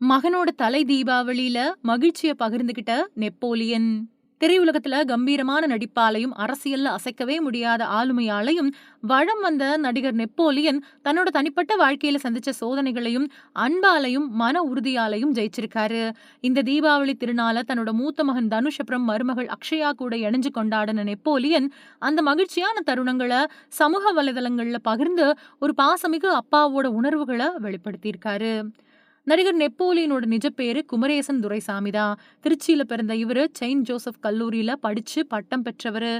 மகனோட தலை தீபாவளியில மகிழ்ச்சிய பகிர்ந்துகிட்ட நெப்போலியன். திரையுலகத்துல கம்பீரமான நடிப்பாலையும், அரசியல்ல அசைக்கவே முடியாத ஆளுமையாலையும் வலம் வந்த நடிகர் நெப்போலியன் தன்னோட தனிப்பட்ட வாழ்க்கையில சந்திச்ச சோதனைகளையும், அன்பாலையும், மன உறுதியாலையும் ஜெயிச்சிருக்காரு. இந்த தீபாவளி திருநாள தன்னோட மூத்த மகன் தனுஷ் அப்புறம் மருமகள் அக்ஷயா கூட இணைஞ்சு கொண்டாடின நெப்போலியன், அந்த மகிழ்ச்சியான தருணங்கள சமூக வலைதளங்கள்ல பகிர்ந்து ஒரு பாசமிகு அப்பாவோட உணர்வுகள வெளிப்படுத்தியிருக்காரு. நடிகர் நெப்போலியனோட நிஜ பேரு குமரேசன் துரைசாமி தான். திருச்சியில பிறந்த இவரு செயின்ட் ஜோசப் கல்லூரியில படிச்சு பட்டம் பெற்றவரு.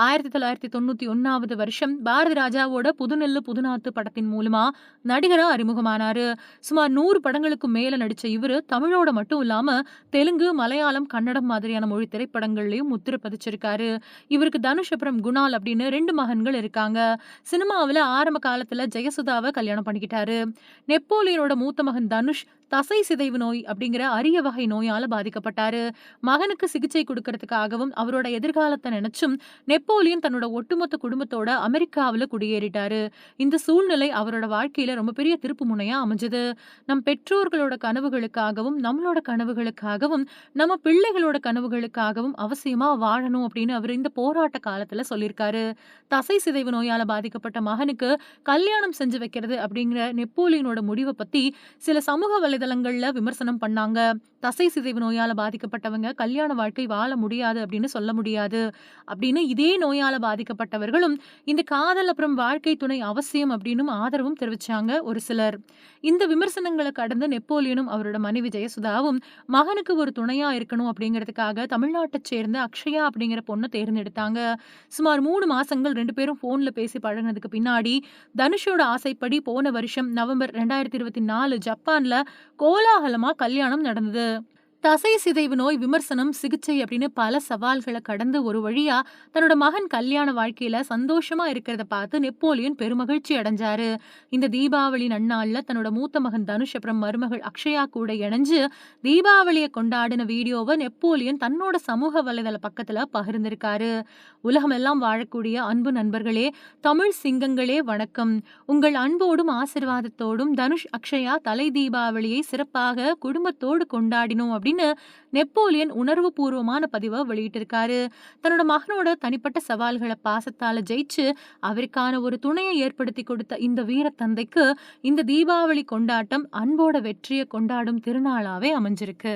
1991வது வருஷம் பாரதி ராஜாவோட புதுநெல்லு புதுநாத்து படத்தின் மூலமா நடிகரா அறிமுகமானாரு. சுமார் 100 படங்களுக்கு மேல நடிச்ச இவரு தமிழோட மட்டும் இல்லாம தெலுங்கு, மலையாளம், கன்னடம் மாதிரியான மொழி திரைப்படங்கள்லயும் முத்திரை பதிச்சிருக்காரு. இவருக்கு தனுஷ் அப்புறம் குணால் அப்படின்னு 2 மகன்கள் இருக்காங்க. சினிமாவுல ஆரம்ப காலத்துல ஜெயசுதாவை கல்யாணம் பண்ணிக்கிட்டாரு. நெப்போலியனோட மூத்த மகன் தனுஷ் தசை சிதைவு நோய் அப்படிங்கிற அரிய வகை நோயால பாதிக்கப்பட்டாரு. மகனுக்கு சிகிச்சை கொடுக்கறதுக்காகவும் அவரோட எதிர்காலத்தை நினைச்சும் நெப்போலியன் தன்னோட ஒட்டுமொத்த குடும்பத்தோட அமெரிக்காவுல குடியேறிட்டாரு. இந்த சூழ்நிலை அவரோட வாழ்க்கையில ரொம்ப பெரிய திருப்பு முனையா அமைஞ்சது. நம் பெற்றோர்களோட கனவுகளுக்காகவும், நம்மளோட கனவுகளுக்காகவும், நம்ம பிள்ளைகளோட கனவுகளுக்காகவும் அவசியமா வாழணும் அப்படின்னு அவர் இந்த போராட்ட காலத்துல சொல்லியிருக்காரு. தசை சிதைவு நோயால பாதிக்கப்பட்ட மகனுக்கு கல்யாணம் செஞ்சு வைக்கிறது அப்படிங்கிற நெப்போலியனோட முடிவை பத்தி சில சமூக வலைதளங்கள்ல விமர்சனம் பண்ணாங்க. தசை சிதைவு நோயால பாதிக்கப்பட்டவங்க கல்யாண வாழ்க்கை வாழ முடியாது அப்படின்னு சொல்ல முடியாது அப்படின்னு இதே நோயால பாதிக்கப்பட்டவர்களும் இந்த காதல் அப்புறம் வாழ்க்கை துணை அவசியம் அப்படின்னும் ஆதரவும் தெரிவிச்சாங்க ஒரு சிலர். இந்த விமர்சனங்களை கடந்து நெப்போலியனும் அவரோட மனைவி ஜெயசுதாவும் மகனுக்கு ஒரு துணையா இருக்கணும் அப்படிங்கிறதுக்காக தமிழ்நாட்டைச் சேர்ந்த அக்ஷயா அப்படிங்கிற பொண்ணை தேர்ந்தெடுத்தாங்க. சுமார் 3 மாசங்கள் 2 பேரும் போன்ல பேசி பழகுனதுக்கு பின்னாடி தனுஷோட ஆசைப்படி போன வருஷம் நவம்பர் 2024 ஜப்பான்ல கோலாகலமா கல்யாணம் நடந்தது. தசை சிதைவு நோய், விமர்சனம், சிகிச்சை அப்படின்னு பல சவால்களை கடந்து ஒரு வழியா தன்னோட மகன் கல்யாண வாழ்க்கையில சந்தோஷமா இருக்கிறத பார்த்து நெப்போலியன் பெருமகிழ்ச்சி அடைஞ்சாரு. இந்த தீபாவளி நன்னாள்ல தன்னோட மூத்த மகன் தனுஷ் அப்புறம் மருமகள் அக்ஷயா கூட இணைஞ்சு தீபாவளியை கொண்டாடின வீடியோவை நெப்போலியன் தன்னோட சமூக வலைதள பக்கத்துல பகிர்ந்திருக்காரு. உலகமெல்லாம் வாழக்கூடிய அன்பு நண்பர்களே, தமிழ் சிங்கங்களே வணக்கம். உங்கள் அன்போடும் ஆசிர்வாதத்தோடும் தனுஷ், அக்ஷயா தலை தீபாவளியை சிறப்பாக குடும்பத்தோடு கொண்டாடினோம் அப்படின்னு நெப்போலியன் உணர்வு பூர்வமான பதிவை வெளியிட்டிருக்காரு. தன்னோட மகனோட தனிப்பட்ட சவால்களை பாசத்தால ஜெயிச்சு அவருக்கான ஒரு துணையை ஏற்படுத்தி கொடுத்த இந்த வீர தந்தைக்கு இந்த தீபாவளி கொண்டாட்டம் அன்போட வெற்றியை கொண்டாடும் திருநாளாவே அமைஞ்சிருக்கு.